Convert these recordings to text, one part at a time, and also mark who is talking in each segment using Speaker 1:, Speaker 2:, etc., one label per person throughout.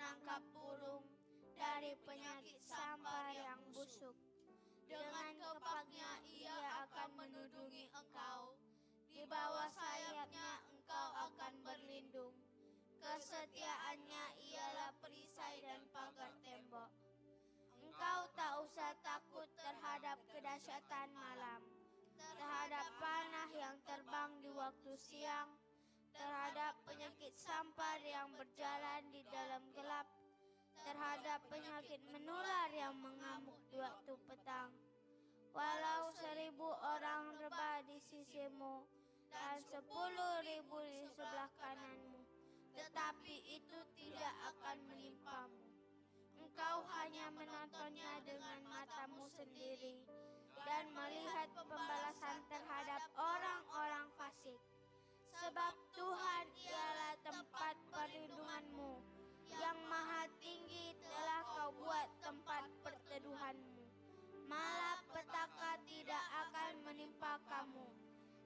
Speaker 1: menangkap burung dari penyakit sampar yang busuk. Dengan kepaknya ia akan menudungi engkau. Di bawah sayapnya engkau akan berlindung. Kesetiaannya ialah perisai dan pagar tembok. Engkau tak usah takut terhadap kedahsyatan malam, terhadap panah yang terbang di waktu siang, terhadap penyakit sampar yang berjalan di dalam gelap, terhadap penyakit menular yang mengamuk di waktu petang. Walau 1.000 orang rebah di sisimu dan 10.000 di sebelah kananmu, tetapi itu tidak akan menimpamu. Engkau hanya menontonnya dengan matamu sendiri dan melihat pembalasan terhadap orang-orang fasik. Sebab Tuhan ialah tempat perlindunganmu, yang maha tinggi telah kau buat tempat perteduhanmu. Malapetaka tidak akan menimpa kamu,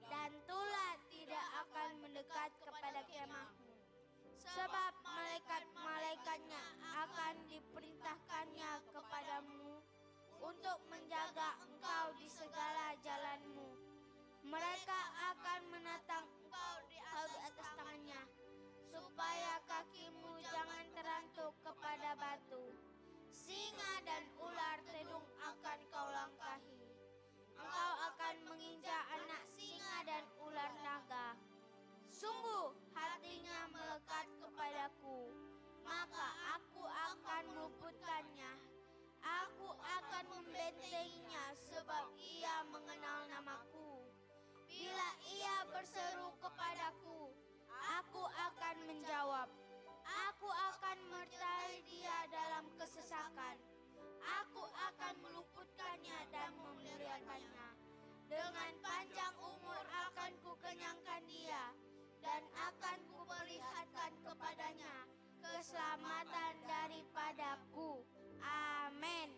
Speaker 1: dan tulah tidak akan mendekat kepada kemahmu. Sebab malaikat-malaikatnya akan diperintahkannya kepadamu untuk menjaga engkau di segala jalanmu. Mereka akan menatang engkau di atas tangannya, supaya kakimu jangan terantuk kepada batu. Singa dan ular tedung akan kau langkahi. Engkau akan menginjak anak singa dan ular naga. Sungguh hatinya melekat kepadaku, maka aku akan meluputkannya. Aku akan membentenginya sebab ia mengenal namaku. Bila ia berseru kepadaku, aku akan menjawab. Aku akan menyertai dia dalam kesesakan. Aku akan meluputkannya dan memuliakannya. Dengan panjang umur akan kukenyangkan dia, dan akan kuperlihatkan kepadanya keselamatan daripadaku. Amin.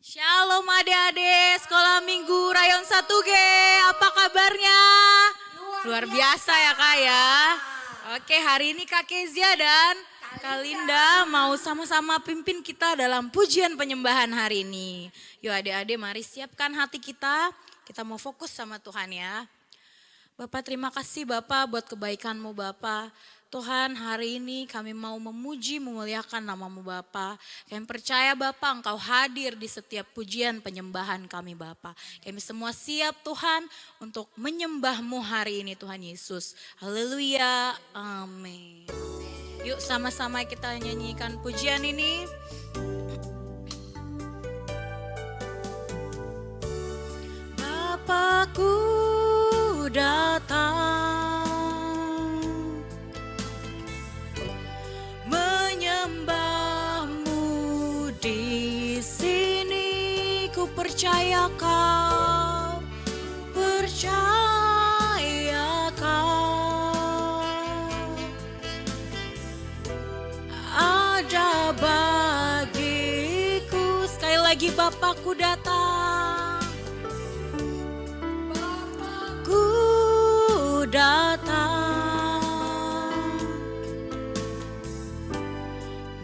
Speaker 2: Shalom adik-adik Sekolah Minggu Rayon 1G, apa kabarnya? Luar biasa ya Kak ya. Oke, hari ini Kak Kezia dan Kak Linda mau sama-sama pimpin kita dalam pujian penyembahan hari ini. Yuk adik-adik mari siapkan hati kita mau fokus sama Tuhan ya. Bapak terima kasih Bapak buat kebaikan-Mu Bapak. Tuhan hari ini kami mau memuji memuliakan nama-Mu Bapa. Kami percaya Bapa Engkau hadir di setiap pujian penyembahan kami Bapa. Kami semua siap Tuhan untuk menyembah-Mu hari ini Tuhan Yesus. Haleluya, amin. Yuk sama-sama kita nyanyikan pujian ini. Bapakku datang menyembah-Mu di sini, ku percaya Kau, percaya Kau ada bagiku. Sekali lagi Bapakku datang, Bapakku datang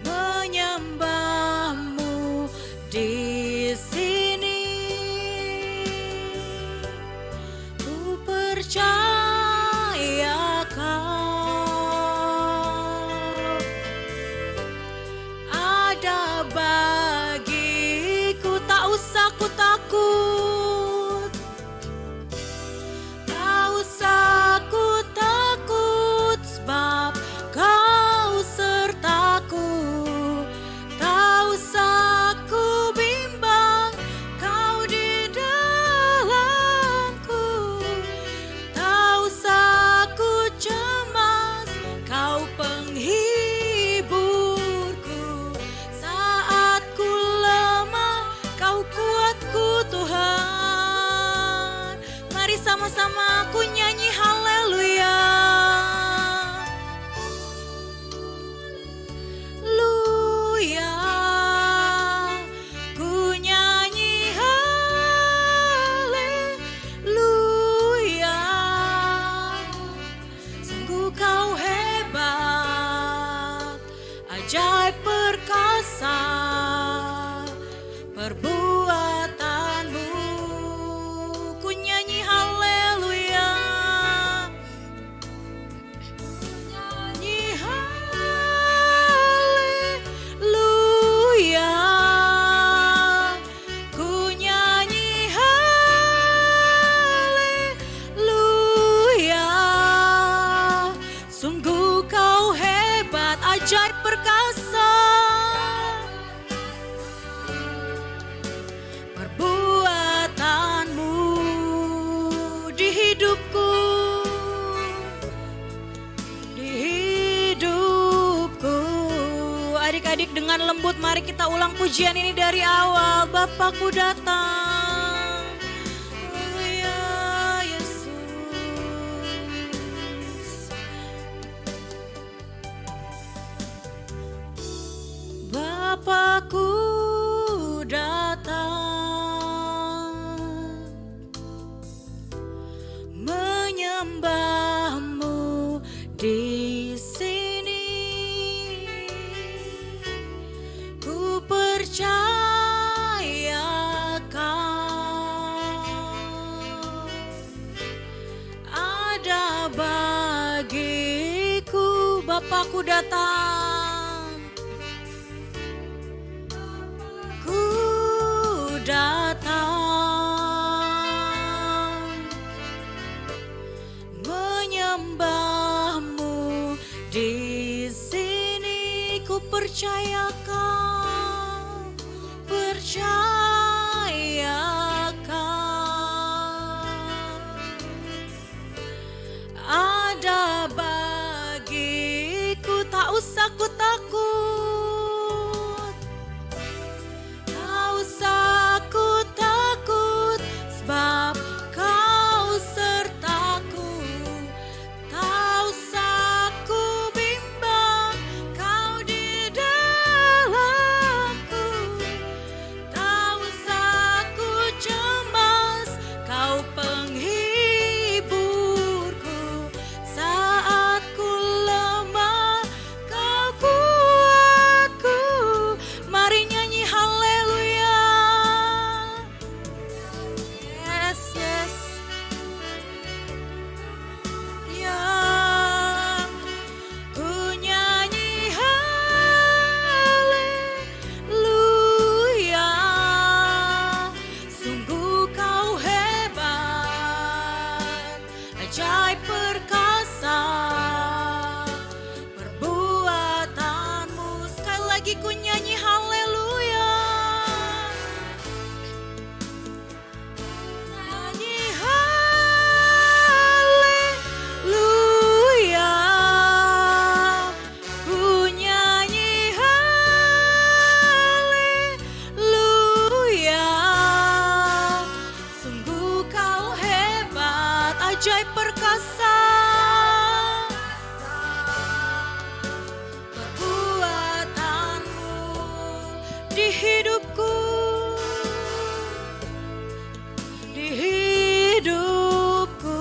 Speaker 2: menyembah-Mu di sini, ku percaya Kau ada bagiku. Tak usah ku dengan lembut mari kita ulang pujian ini dari awal. Bapakku datang. Haleluya Yesus. Bapakku datang menyembahmu di sini. Ku percayakan ada bagiku. Bapakku datang. Ku datang menyembahmu di sini. Ku percayakan, ada bagiku. Tak usah ku takut, tak usah ku takut, sebab kau sertaku. Tak usah ku bimbang, kau di dalamku. Tak usah ku cemas, kau penghiburku. Saat ku lemah, kau kuatku. Mari nyanyi haleluya. Yes, yes. Ya, ku nyanyi haleluya. Sungguh kau hebat, ajaib perkasa perbuatanmu. Sekali lagi ku nyanyi haleluya. Nyanyi haleluya. Ku nyanyi haleluya. Sungguh kau hebat, ajaib perkasa perbuatanmu di hidupku, di hidupku.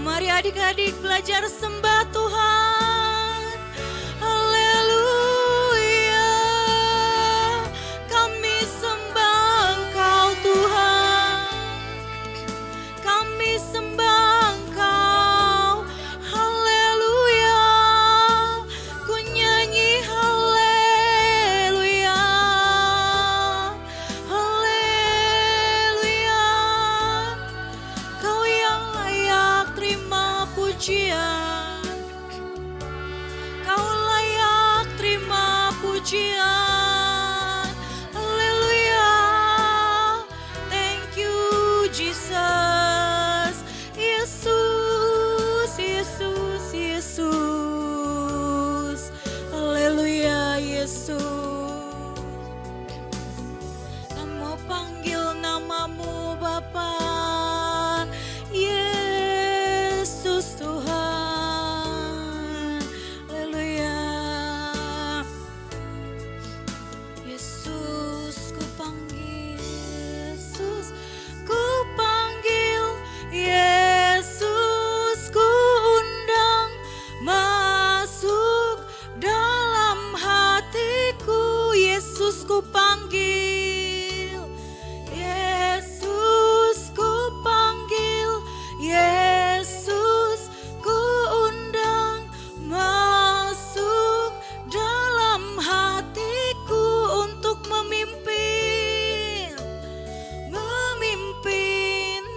Speaker 2: Mari adik-adik belajar sembah Tuhan. Haleluya. Kami sembah Engkau Tuhan. Kami sembah Engkau. Haleluya. Ku nyanyi haleluya. Haleluya. Kau yang layak terima pujian. Kau layak terima pujian. Haleluya. Thank you Jesus. Yesus, Yesus, Yesus. Haleluya Yesus. Mau panggil namamu Bapa. Yesus Tuhan. Haleluya. Yesus ku panggil, Yesus ku panggil, Yesus ku undang masuk dalam hatiku. Yesus ku panggil, Yesus ku panggil, Yesus ku undang masuk dalam hatiku untuk memimpin,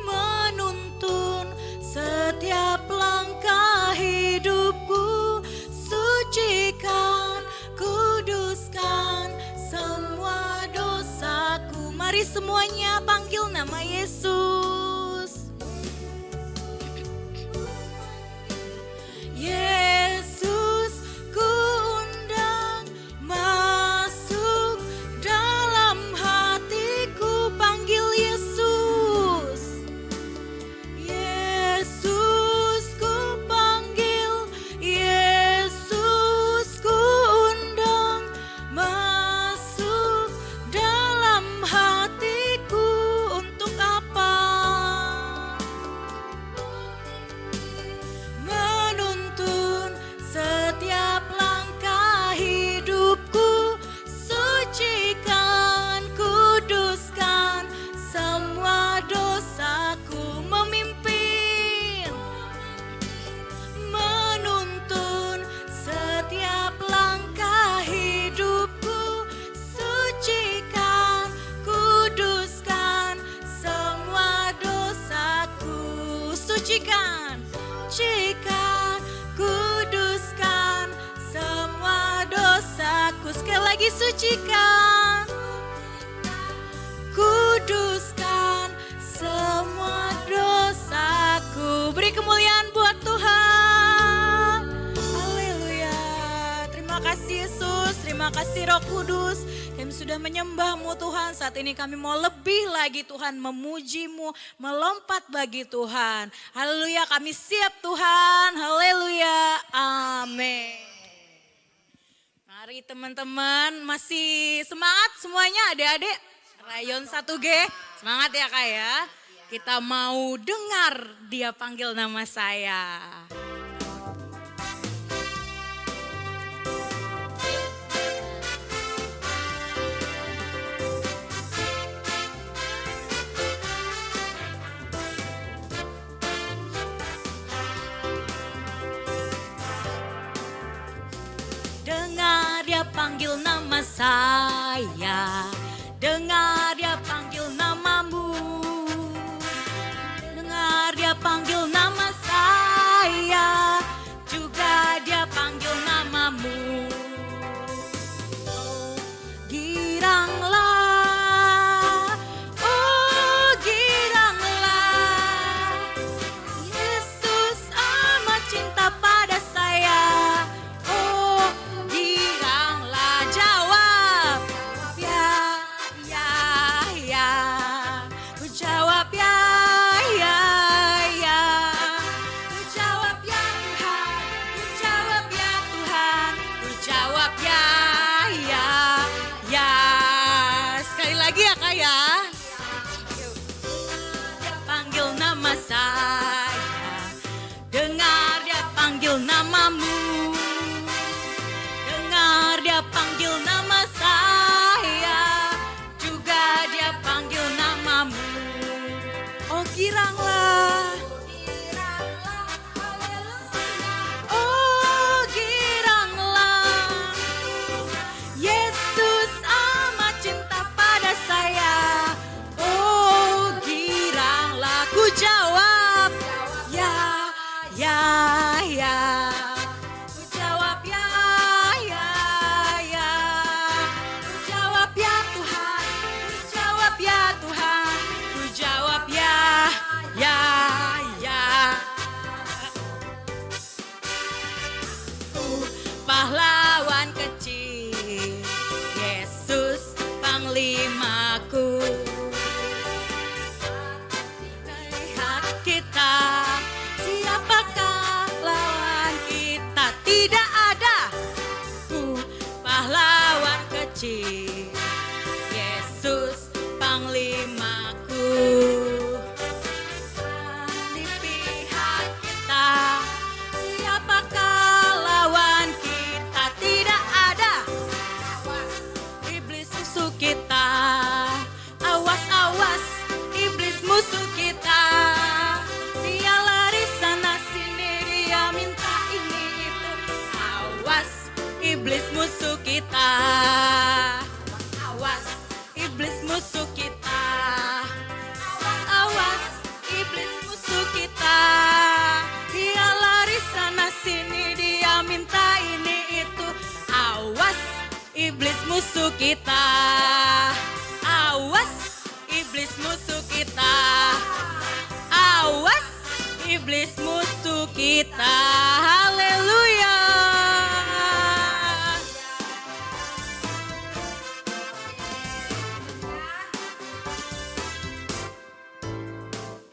Speaker 2: menuntun setiap langkah hidupku. Sucikan, kuduskan semua dosaku. Mari semuanya panggil nama Yesus. Yesus ku undang masuk sucikan, sucikan, kuduskan semua dosaku. Sekali lagi sucikan, kuduskan semua dosaku. Beri kemuliaan buat Tuhan. Haleluya. Terima kasih Yesus, terima kasih Roh Kudus. Kami sudah menyembah-Mu Tuhan. Saat ini kami mau lebih lagi Tuhan memuji-Mu, melompat bagi Tuhan. Haleluya, kami siap Tuhan. Haleluya. Amin. Mari teman-teman, masih semangat semuanya adik-adik? Rayon 1G, semangat ya Kak ya. Kita mau dengar Dia panggil nama saya. Dengar Dia panggil nama saya. Dengar Dia panggil namamu. Dengar Dia panggil nama saya. Juga Dia panggil namamu. Oh, giranglah. Oh, giranglah. Yesus amat cinta pada saya. Oh, giranglah. Jawab. Ya, ya, ya. Ku jawab ya, ya, ya. Ku jawab ya Tuhan. Ku jawab ya Tuhan. Ku jawab ya, ya, ya. Sekali lagi ya Kak ya. Dia panggil nama saya. Dengar Dia panggil namamu. Dengar Dia panggil nama saya. Juga Dia panggil namamu. Oh giranglah. Oh giranglah. Yesus amat cinta pada saya. Oh giranglah. Ku jawab. Ya, ya, ya. Ku jawab ya, ya, ya. Ku jawab ya Tuhan. Ku jawab ya Tuhan. Ku jawab ya, ya, ya. Pahlawan kecil, Yesus panglimaku. Lihat kita, siapakah lawan kita? Tidak ada. Pahlawan kecil, Yesus panglimaku. Di pihak kita, siapakah lawan kita? Tidak ada. Iblis musuh kita. Awas, awas, iblis musuh kita. Dia lari sana sini, dia minta ini itu. Awas, iblis musuh kita. Awas, iblis musuh kita. Awas, awas, iblis musuh kita. Dia lari sana sini, dia minta ini itu. Awas, iblis musuh kita. Awas, iblis musuh kita. Awas, iblis musuh kita. Haleluya.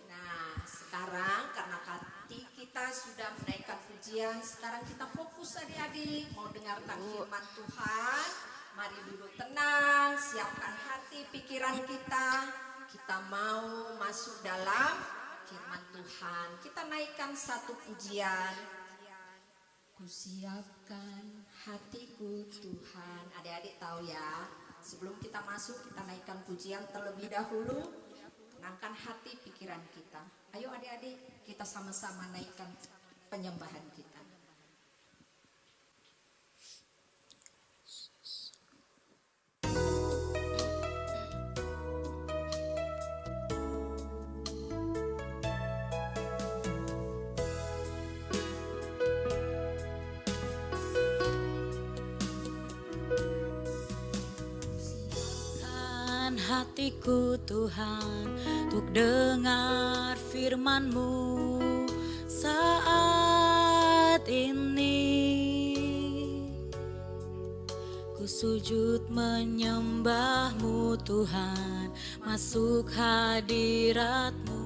Speaker 3: Nah, sekarang karena hati kita sudah menaikkan pujian, sekarang kita fokus adik-adik mau dengarkan firman Tuhan. Mari duduk tenang, siapkan hati pikiran kita. Kita mau masuk dalam firman Tuhan. Kita naikkan satu pujian. Kusiapkan hatiku Tuhan. Adik-adik tahu ya, sebelum kita masuk kita naikkan pujian terlebih dahulu. Tenangkan hati pikiran kita. Ayo adik-adik kita sama-sama naikkan penyembahan kita.
Speaker 2: Siapkan hatiku Tuhan untuk dengar firman-Mu saat ini. Ku sujud menyembah-Mu Tuhan, masuk hadirat-Mu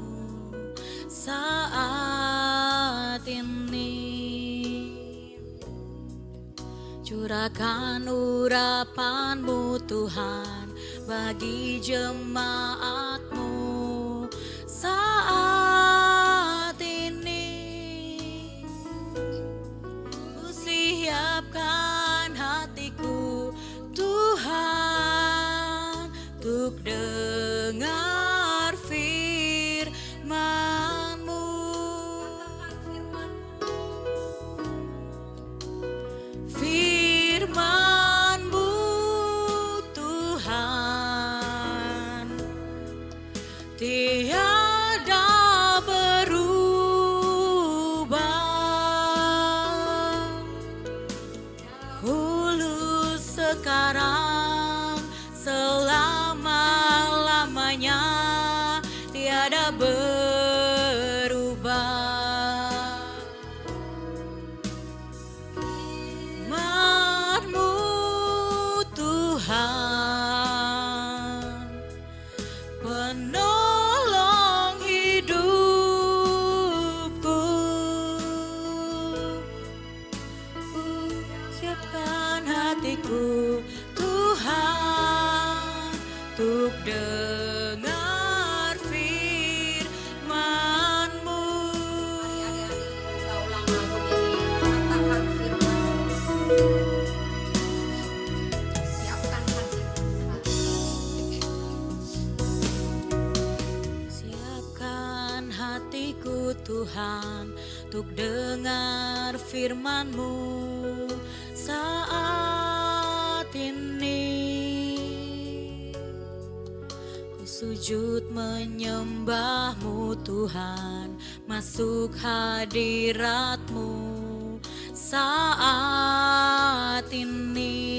Speaker 2: saat ini. Curahkan urapan-Mu Tuhan bagi jemaat-Mu saat ini. Ku siapkan hatiku Tuhan untuk dengar firman-Mu. Firman-Mu Tuhan tiada berubah, dahulu sekarang selama-lamanya tiada berubah. Firman-Mu Tuhan, penolong hidupku. Ku siapkan hatiku Tuhan untuk dengar firman-Mu.
Speaker 3: Kita ulang lagu ini, katakan firman-Mu. Siapkan
Speaker 2: Siapkan hatiku Tuhan untuk dengar firman-Mu saat ini. Ku sujud menyembah-Mu Tuhan, masuk hadirat-Mu saat ini.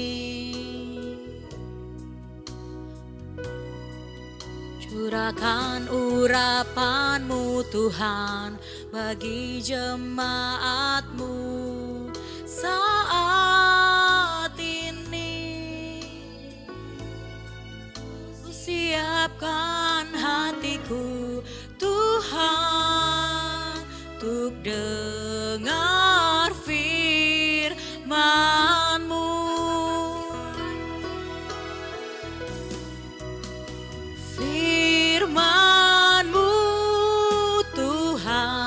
Speaker 2: Curahkan urapan-Mu Tuhan bagi jemaat-Mu saat ini. Ku siapkan hatiku Tuhan untuk dengar firman-Mu. Firman-Mu Tuhan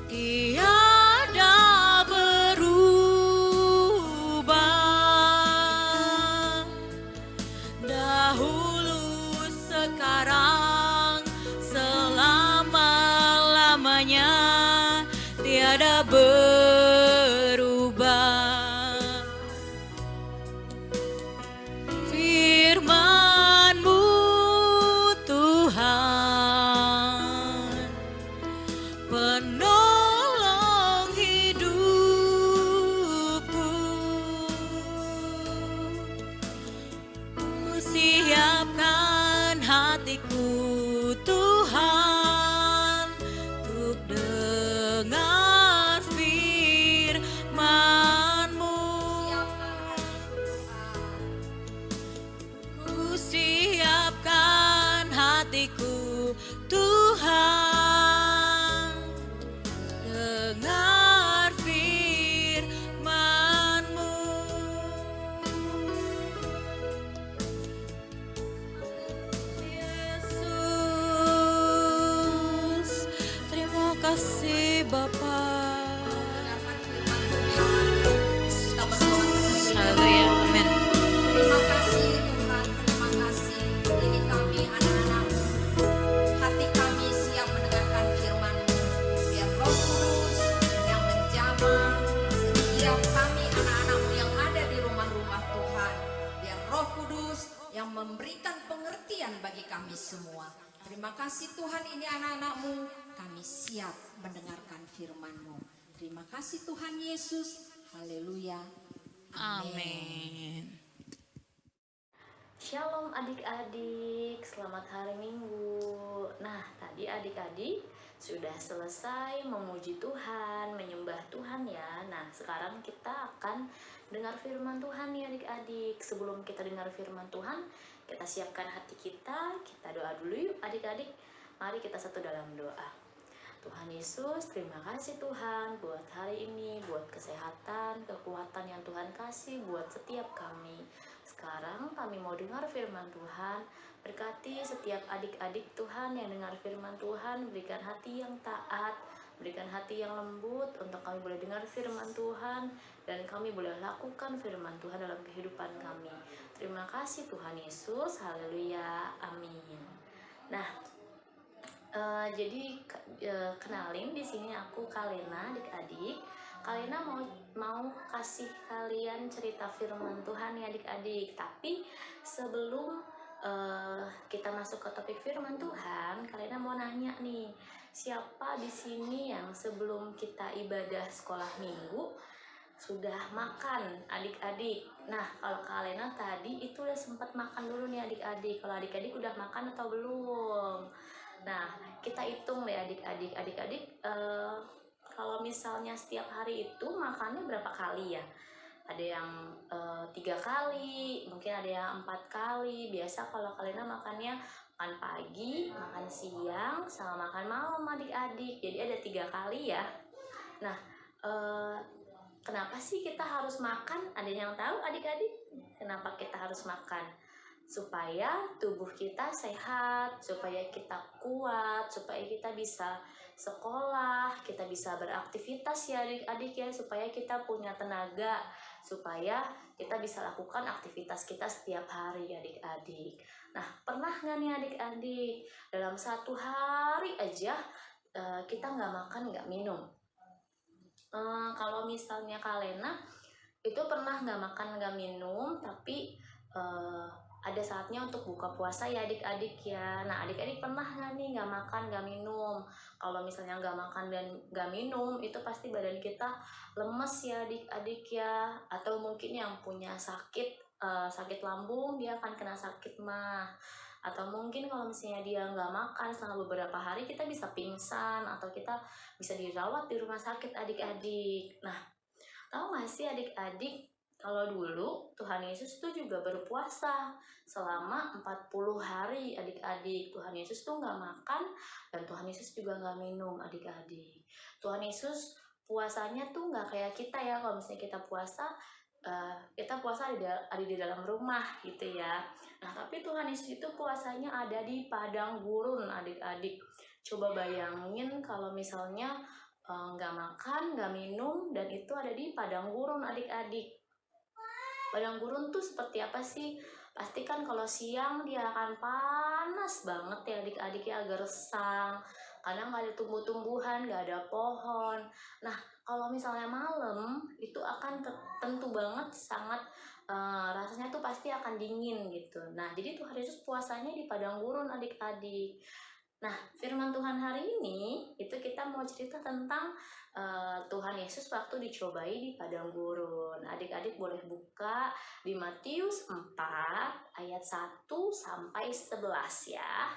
Speaker 2: tiada berubah, dahulu sekarang selama-lamanya tiada berubah. Firman-Mu Tuhan, penolong hidupku. Ku siapkan hatiku Tuhan untuk dengar firman-Mu. Ku siapkan hatiku Tuhan dengar firman-Mu. Yesus, terima kasih Bapa.
Speaker 3: Kita berdoa.
Speaker 2: Haleluya, amin.
Speaker 3: Terima kasih Tuhan, terima kasih. Ini kami anak-anak-Mu. Hati kami siap mendengarkan firman-Mu. Biar Roh Kudus yang menjamah setiap kami anak-anak-Mu yang ada di rumah-rumah Tuhan. Biar Roh Kudus yang memberikan pengertian bagi kami semua. Terima kasih Tuhan, ini anak-anak-Mu. Kami siap mendengarkan firman-Mu. Terima kasih Tuhan Yesus. Haleluya.
Speaker 2: Amin.
Speaker 4: Shalom adik-adik, selamat hari Minggu. Nah, tadi adik-adik sudah selesai memuji Tuhan, menyembah Tuhan ya. Nah, sekarang kita akan dengar firman Tuhan nih adik-adik. Sebelum kita dengar firman Tuhan, kita siapkan hati kita doa dulu yuk adik-adik. Mari kita satu dalam doa. Tuhan Yesus, terima kasih Tuhan buat hari ini, buat kesehatan, kekuatan yang Tuhan kasih buat setiap kami. Sekarang kami mau dengar firman Tuhan. Berkati setiap adik-adik Tuhan yang dengar firman Tuhan, berikan hati yang taat, berikan hati yang lembut untuk kami boleh dengar firman Tuhan dan kami boleh lakukan firman Tuhan dalam kehidupan kami. Terima kasih Tuhan Yesus, haleluya, amin. Nah, jadi kenalin di sini aku Kalena adik-adik. Kalena mau kasih kalian cerita firman Tuhan ya adik-adik. Tapi sebelum kita masuk ke topik firman Tuhan, Kalena mau nanya nih, siapa di sini yang sebelum kita ibadah sekolah minggu sudah makan adik-adik? Nah, kalau Kalena tadi itu udah sempat makan dulu nih adik-adik. Kalau adik-adik udah makan atau belum? Nah, kita hitung deh adik-adik. Adik-adik kalau misalnya setiap hari itu makannya berapa kali ya? Ada yang 3 kali, mungkin ada yang 4 kali. Biasa kalau kalian makannya makan pagi, makan siang, sama makan malam adik-adik. Jadi ada 3 kali ya. Nah, kenapa sih kita harus makan? Ada yang tahu adik-adik? Kenapa kita harus makan? Supaya tubuh kita sehat, supaya kita kuat, supaya kita bisa sekolah, kita bisa beraktivitas ya adik-adik ya, supaya kita punya tenaga, supaya kita bisa lakukan aktivitas kita setiap hari adik-adik. Nah, pernah nggak nih adik-adik dalam 1 hari aja kita nggak makan nggak minum? Kalau misalnya Kalena itu pernah nggak makan nggak minum, tapi ada saatnya untuk buka puasa ya adik-adik ya. Nah, adik-adik pernah nggak nih nggak makan nggak minum? Kalau misalnya nggak makan dan nggak minum, itu pasti badan kita lemes ya adik-adik ya. Atau mungkin yang punya sakit lambung, dia akan kena sakit mah. Atau mungkin kalau misalnya dia nggak makan selama beberapa hari, kita bisa pingsan atau kita bisa dirawat di rumah sakit adik-adik. Nah, tahu nggak sih adik-adik, kalau dulu Tuhan Yesus tuh juga berpuasa selama 40 hari adik-adik. Tuhan Yesus tuh nggak makan dan Tuhan Yesus juga nggak minum adik-adik. Tuhan Yesus puasanya tuh nggak kayak kita ya. Kalau misalnya kita puasa ada di dalam rumah gitu ya. Nah, tapi Tuhan Yesus itu puasanya ada di padang gurun adik-adik. Coba bayangin kalau misalnya nggak makan, nggak minum, dan itu ada di padang gurun adik-adik. Padang gurun tuh seperti apa sih? Pasti kan kalau siang dia akan panas banget ya adik-adik ya, agak resang. Kadang nggak ada tumbuh-tumbuhan, nggak ada pohon. Nah, kalau misalnya malam itu akan tentu banget sangat rasanya tuh pasti akan dingin gitu. Nah, jadi Tuhan Yesus puasanya di padang gurun adik-adik. Nah, firman Tuhan hari ini itu kita mau cerita tentang Tuhan Yesus waktu dicobai di padang gurun. Adik-adik boleh buka di Matius 4 ayat 1 sampai 11 ya.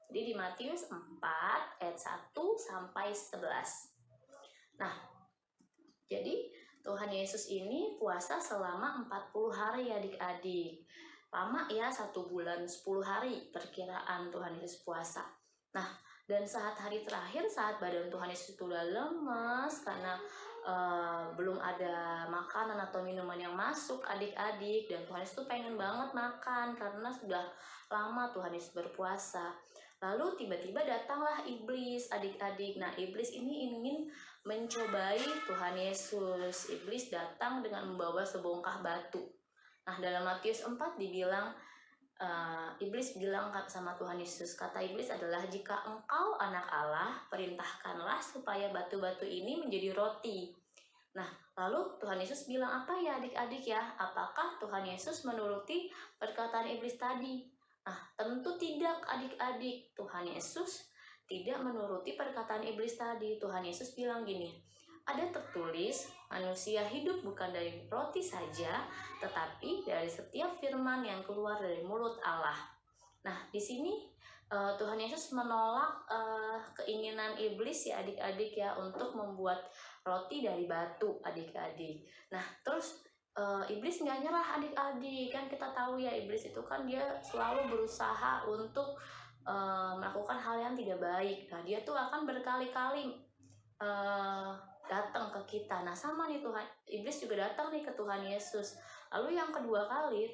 Speaker 4: Jadi di Matius 4 ayat 1 sampai 11. Nah, jadi Tuhan Yesus ini puasa selama 40 hari adik-adik. Lama ya, 1 bulan 10 hari perkiraan Tuhan Yesus puasa. Nah, dan saat hari terakhir, saat badan Tuhan Yesus itu udah lemes karena belum ada makanan atau minuman yang masuk adik-adik, dan Tuhan Yesus tuh pengen banget makan karena sudah lama Tuhan Yesus berpuasa. Lalu tiba-tiba datanglah iblis adik-adik. Nah, iblis ini ingin mencobai Tuhan Yesus. Iblis datang dengan membawa sebongkah batu. Nah, dalam Matius 4 dibilang, iblis bilang sama Tuhan Yesus, kata iblis adalah, jika engkau anak Allah, perintahkanlah supaya batu-batu ini menjadi roti. Nah, lalu Tuhan Yesus bilang apa ya adik-adik ya? Apakah Tuhan Yesus menuruti perkataan iblis tadi? Nah, tentu tidak adik-adik. Tuhan Yesus tidak menuruti perkataan iblis tadi. Tuhan Yesus bilang gini, ada tertulis, manusia hidup bukan dari roti saja, tetapi dari setiap firman yang keluar dari mulut Allah. Nah, di sini Tuhan Yesus menolak keinginan iblis ya adik-adik ya untuk membuat roti dari batu adik-adik. Nah, terus iblis nggak nyerah adik-adik, kan kita tahu ya iblis itu kan dia selalu berusaha untuk melakukan hal yang tidak baik. Nah, dia tuh akan berkali-kali datang ke kita. Nah, sama nih Tuhan, iblis juga datang nih ke Tuhan Yesus. Lalu yang kedua kali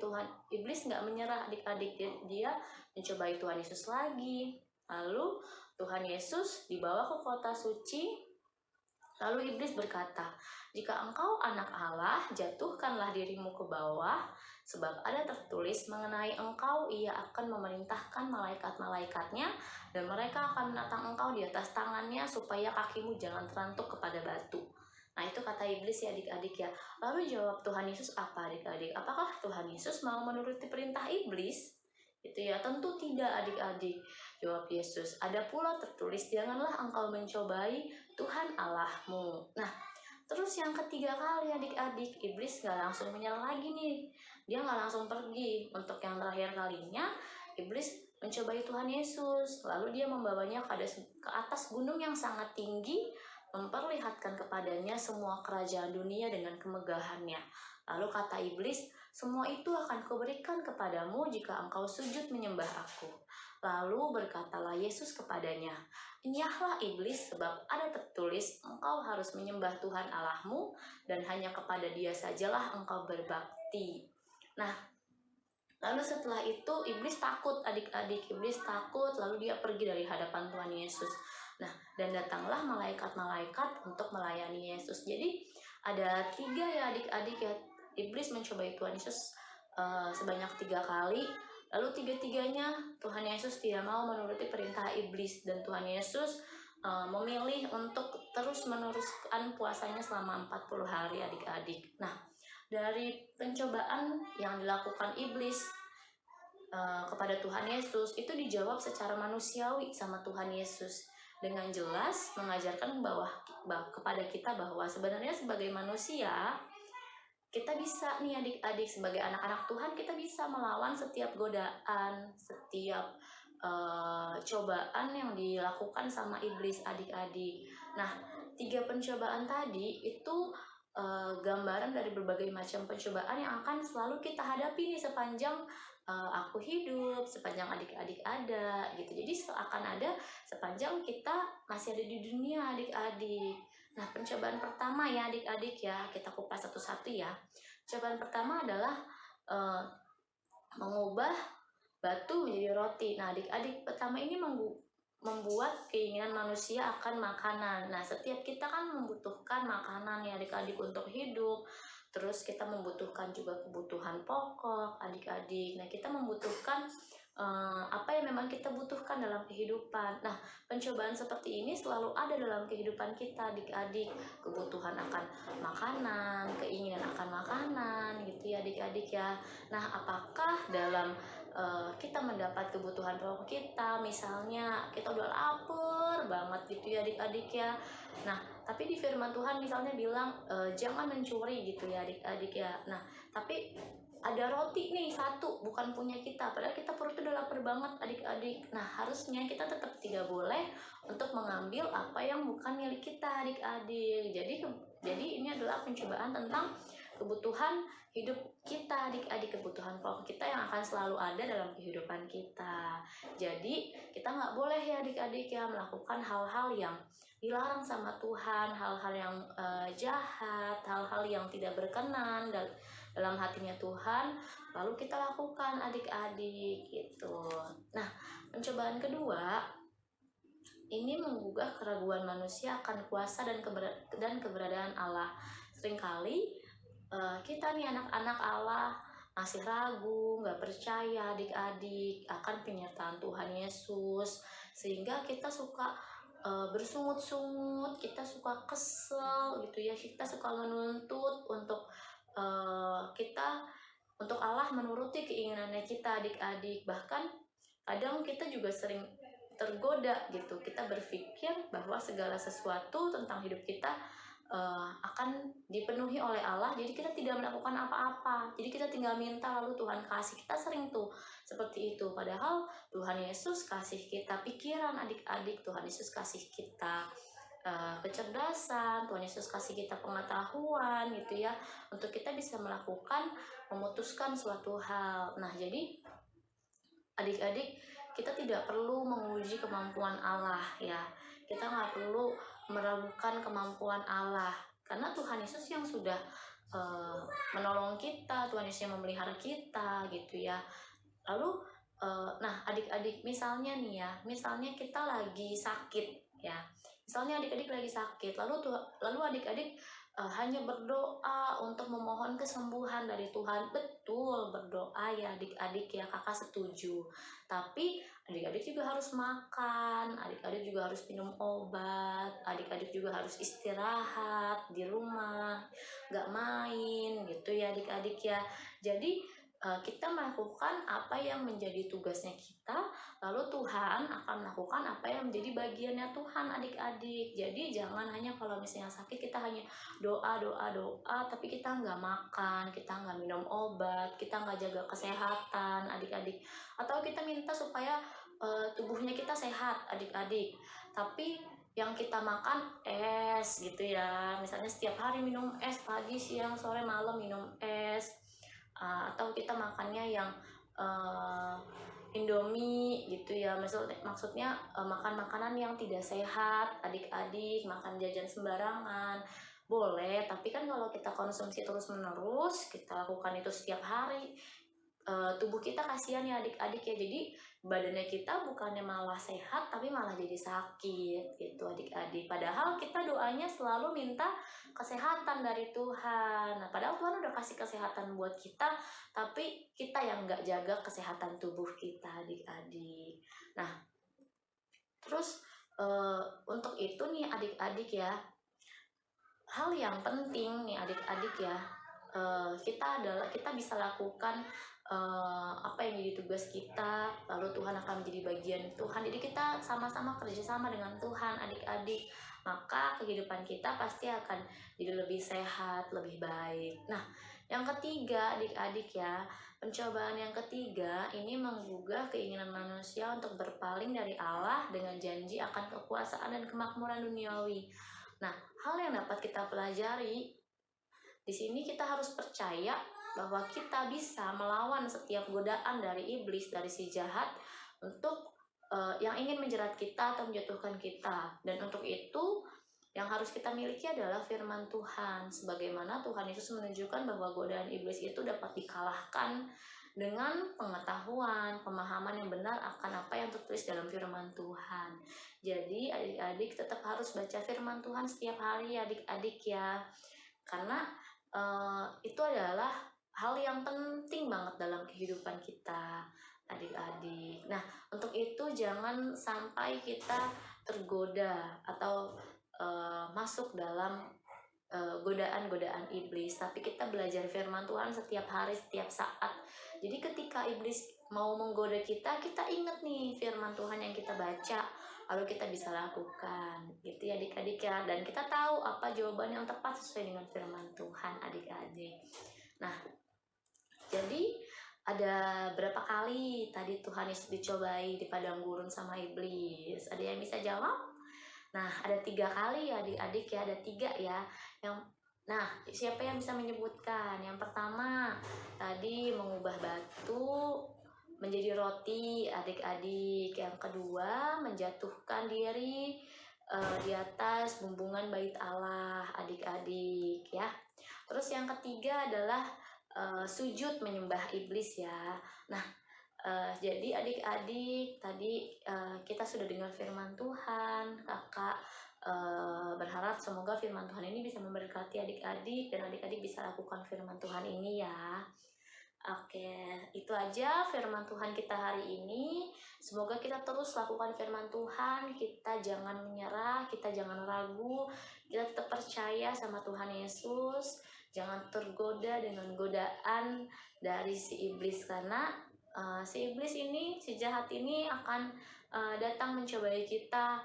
Speaker 4: iblis nggak menyerah adik-adik, dia mencobai Tuhan Yesus lagi. Lalu Tuhan Yesus dibawa ke kota suci. Lalu iblis berkata, "Jika engkau anak Allah, jatuhkanlah dirimu ke bawah, sebab ada tertulis mengenai engkau, ia akan memerintahkan malaikat-malaikatnya, dan mereka akan menatang engkau di atas tangannya, supaya kakimu jangan terantuk kepada batu." Nah, itu kata iblis ya adik-adik ya. Lalu jawab Tuhan Yesus apa adik-adik? Apakah Tuhan Yesus mau menuruti perintah iblis? Itu ya, tentu tidak adik-adik. Jawab Yesus, "Ada pula tertulis, janganlah engkau mencobai Tuhan Allahmu." Nah, terus yang ketiga kali adik-adik, iblis gak langsung menyerah lagi nih. Dia gak langsung pergi. Untuk yang terakhir kalinya, iblis mencobai Tuhan Yesus. Lalu dia membawanya ke atas gunung yang sangat tinggi, memperlihatkan kepadanya semua kerajaan dunia dengan kemegahannya. Lalu kata iblis, "Semua itu akan kuberikan kepadamu jika engkau sujud menyembah aku." Lalu berkatalah Yesus kepadanya, "Enyahlah iblis, sebab ada tertulis, engkau harus menyembah Tuhan Allahmu, dan hanya kepada Dia sajalah engkau berbakti." Nah, lalu setelah itu iblis takut adik-adik, iblis takut, lalu dia pergi dari hadapan Tuhan Yesus. Nah, dan datanglah malaikat-malaikat untuk melayani Yesus. Jadi ada 3 ya adik-adik ya, iblis mencobai Tuhan Yesus sebanyak 3 kali. Lalu 3-tiganya Tuhan Yesus tidak mau menuruti perintah iblis, dan Tuhan Yesus memilih untuk terus meneruskan puasanya selama 40 hari adik-adik. Nah, dari pencobaan yang dilakukan iblis kepada Tuhan Yesus itu dijawab secara manusiawi sama Tuhan Yesus, dengan jelas mengajarkan kepada kita bahwa sebenarnya sebagai manusia kita bisa nih adik-adik, sebagai anak-anak Tuhan kita bisa melawan setiap godaan, setiap cobaan yang dilakukan sama iblis adik-adik. Nah, 3 pencobaan tadi itu gambaran dari berbagai macam pencobaan yang akan selalu kita hadapi nih sepanjang aku hidup, sepanjang adik-adik ada gitu. Jadi akan ada sepanjang kita masih ada di dunia adik-adik. Nah, pencobaan pertama ya adik-adik ya, kita kupas satu-satu ya. Cobaan pertama adalah mengubah batu menjadi roti. Nah, adik-adik, pertama ini membuat keinginan manusia akan makanan. Nah, setiap kita kan membutuhkan makanan ya adik-adik untuk hidup. Terus kita membutuhkan juga kebutuhan pokok adik-adik. Nah, kita membutuhkan apa yang memang kita butuhkan dalam kehidupan. Nah, pencobaan seperti ini selalu ada dalam kehidupan kita adik-adik. Kebutuhan akan makanan, keinginan akan makanan gitu ya adik-adik ya. Nah, apakah dalam kita mendapat kebutuhan pokok kita, misalnya kita udah lapar banget gitu ya adik-adik ya. Nah, tapi di firman Tuhan misalnya bilang jangan mencuri gitu ya adik-adik ya. Nah, tapi ada roti nih satu bukan punya kita, padahal kita perut udah lapar banget adik-adik. Nah, harusnya kita tetap tidak boleh untuk mengambil apa yang bukan milik kita adik-adik. Jadi ini adalah pencobaan tentang kebutuhan hidup kita adik-adik, kebutuhan pokok kita yang akan selalu ada dalam kehidupan kita. Jadi kita nggak boleh ya adik-adik ya melakukan hal-hal yang dilarang sama Tuhan, hal-hal yang jahat, hal-hal yang tidak berkenan dalam hatinya Tuhan, lalu kita lakukan adik-adik gitu. Nah, pencobaan kedua ini menggugah keraguan manusia akan kuasa dan keberadaan Allah. Seringkali kita nih anak-anak Allah masih ragu, nggak percaya adik-adik akan penyertaan Tuhan Yesus, sehingga kita suka bersungut-sungut, kita suka kesel gitu ya, kita suka menuntut untuk untuk Allah menuruti keinginannya kita adik-adik. Bahkan kadang kita juga sering tergoda gitu, kita berpikir bahwa segala sesuatu tentang hidup kita akan dipenuhi oleh Allah, jadi kita tidak melakukan apa-apa, jadi kita tinggal minta lalu Tuhan kasih. Kita sering tuh seperti itu, padahal Tuhan Yesus kasih kita pikiran adik-adik, Tuhan Yesus kasih kita kecerdasan, Tuhan Yesus kasih kita pengetahuan gitu ya, untuk kita bisa memutuskan suatu hal. Nah, jadi adik-adik, kita tidak perlu menguji kemampuan Allah ya, kita nggak perlu meragukan kemampuan Allah, karena Tuhan Yesus yang sudah menolong kita, Tuhan Yesus yang memelihara kita gitu ya. Lalu nah adik-adik, misalnya nih ya, misalnya kita lagi sakit ya, misalnya adik-adik lagi sakit, lalu adik-adik hanya berdoa untuk memohon kesembuhan dari Tuhan. Betul, berdoa ya adik-adik ya, kakak setuju. Tapi adik-adik juga harus makan, adik-adik juga harus minum obat, adik-adik juga harus istirahat di rumah, gak main gitu ya adik-adik ya. Jadi kita melakukan apa yang menjadi tugasnya kita, lalu Tuhan akan melakukan apa yang menjadi bagiannya Tuhan adik-adik. Jadi jangan hanya kalau misalnya sakit kita hanya doa, tapi kita nggak makan, kita nggak minum obat, kita nggak jaga kesehatan adik-adik. Atau kita minta supaya tubuhnya kita sehat adik-adik, tapi yang kita makan es gitu ya, misalnya setiap hari minum es, pagi, siang, sore, malam minum es. Atau kita makannya yang Indomie gitu ya, maksudnya makan makanan yang tidak sehat adik-adik, makan jajan sembarangan boleh, tapi kan kalau kita konsumsi terus menerus, kita lakukan itu setiap hari, tubuh kita kasihan ya adik-adik ya, jadi badannya kita bukannya malah sehat tapi malah jadi sakit gitu adik-adik. Padahal kita doanya selalu minta kesehatan dari Tuhan. Nah, padahal Tuhan udah kasih kesehatan buat kita, tapi kita yang nggak jaga kesehatan tubuh kita adik-adik. Nah, terus untuk itu nih adik-adik ya, hal yang penting nih adik-adik ya, kita bisa lakukan apa yang jadi tugas kita, lalu Tuhan akan menjadi bagian Tuhan. Jadi kita sama-sama kerjasama dengan Tuhan adik-adik, maka kehidupan kita pasti akan jadi lebih sehat, lebih baik. Nah, yang ketiga adik-adik ya, pencobaan yang ketiga ini menggugah keinginan manusia untuk berpaling dari Allah dengan janji akan kekuasaan dan kemakmuran duniawi. Nah, hal yang dapat kita pelajari di sini, kita harus percaya bahwa kita bisa melawan setiap godaan dari iblis, dari si jahat, untuk yang ingin menjerat kita atau menjatuhkan kita. Dan untuk itu yang harus kita miliki adalah firman Tuhan, sebagaimana Tuhan Yesus menunjukkan bahwa godaan iblis itu dapat dikalahkan dengan pengetahuan, pemahaman yang benar akan apa yang tertulis dalam firman Tuhan. Jadi adik-adik tetap harus baca firman Tuhan setiap hari adik-adik ya, karena itu adalah hal yang penting banget dalam kehidupan kita adik-adik. Nah, untuk itu jangan sampai kita tergoda atau masuk dalam godaan-godaan iblis, tapi kita belajar firman Tuhan setiap hari, setiap saat. Jadi ketika iblis mau menggoda kita, kita ingat nih firman Tuhan yang kita baca, lalu kita bisa lakukan gitu ya adik-adik ya, dan kita tahu apa jawaban yang tepat sesuai dengan firman Tuhan adik-adik. Nah, jadi ada berapa kali tadi Tuhan Yesus dicobai di padang gurun sama iblis? Ada yang bisa jawab? Nah, ada 3 kali ya adik-adik ya, ada 3 ya. Nah, siapa yang bisa menyebutkan? Yang pertama, tadi mengubah batu menjadi roti adik-adik. Yang kedua, menjatuhkan diri di atas bumbungan bait Allah adik-adik ya. Terus yang ketiga adalah sujud menyembah iblis ya. Nah, jadi adik-adik tadi kita sudah dengar firman Tuhan. Kakak berharap semoga firman Tuhan ini bisa memberkati adik-adik dan adik-adik bisa lakukan firman Tuhan ini ya. Oke, itu aja firman Tuhan kita hari ini. Semoga kita terus lakukan firman Tuhan, kita jangan menyerah, kita jangan ragu, kita tetap percaya sama Tuhan Yesus. Jangan tergoda dengan godaan dari si iblis, karena si iblis ini, si jahat ini akan datang mencobai kita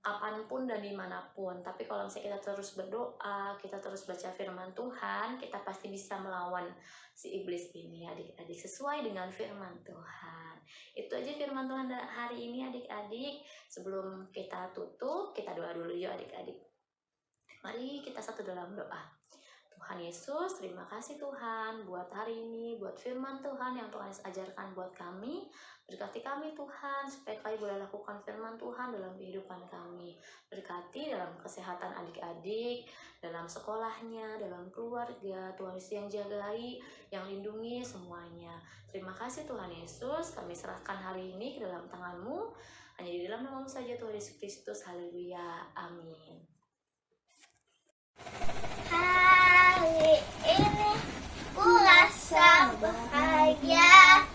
Speaker 4: kapanpun dan dimanapun. Tapi kalau misalnya kita terus berdoa, kita terus baca firman Tuhan, kita pasti bisa melawan si iblis ini adik-adik, sesuai dengan firman Tuhan. Itu aja firman Tuhan hari ini adik-adik. Sebelum kita tutup, kita doa dulu yuk adik-adik. Mari kita satu dalam doa. Tuhan Yesus, terima kasih Tuhan buat hari ini, buat firman Tuhan yang Tuhan ajarkan buat kami. Berkati kami Tuhan, supaya kami boleh lakukan firman Tuhan dalam kehidupan kami. Berkati dalam kesehatan adik-adik, dalam sekolahnya, dalam keluarga. Tuhan Yesus yang jagai, yang lindungi semuanya. Terima kasih Tuhan Yesus, kami serahkan hari ini ke dalam tangan-Mu. Hanya di dalam nama-Mu saja Tuhan Yesus Kristus, haleluya, amin.
Speaker 1: Hari ini ku rasa bahagia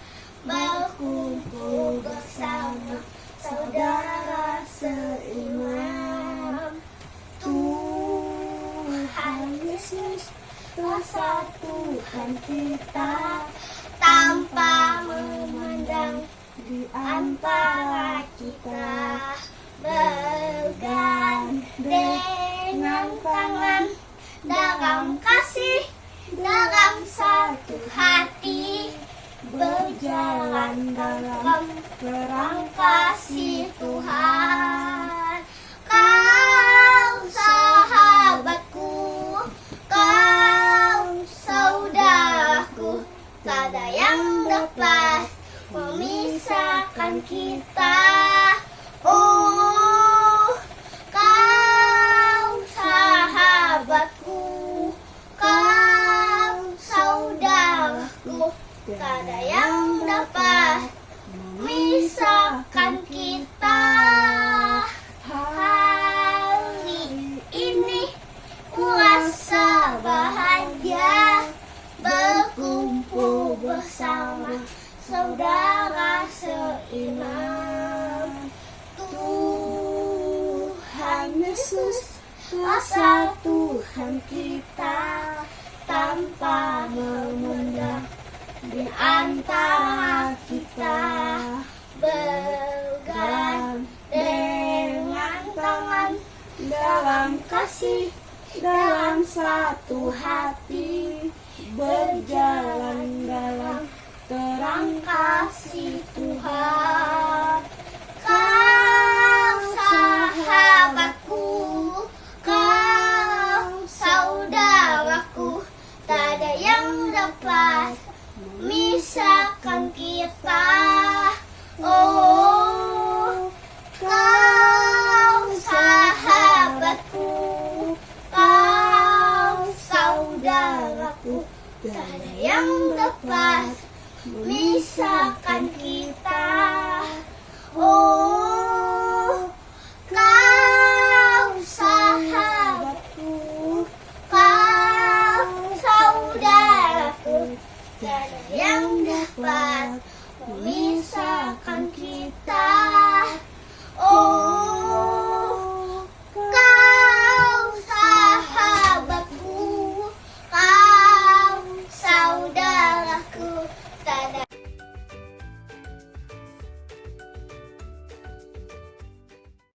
Speaker 1: berkumpul bersama saudara seiman. Tuhan Yesus kuasa Tuhan kita, tanpa memandang di antara kita, bergandengan tangan dalam kasih, dalam satu hati, berjalan dalam terang kasih Tuhan. Kau sahabatku, kau saudaraku, tak ada yang dapat memisahkan kita. Oh, kau sahabatku, kau saudaraku, tak ada yang dapat memisahkan kita. Hari ini ku rasa bahagia berkumpul bersama saudara seiman. Tuhan Yesus, kuasa Tuhan kita, tanpa memandang di antara kita, bergandengan tangan dalam kasih, dalam satu hati, berjalan dalam terang kasih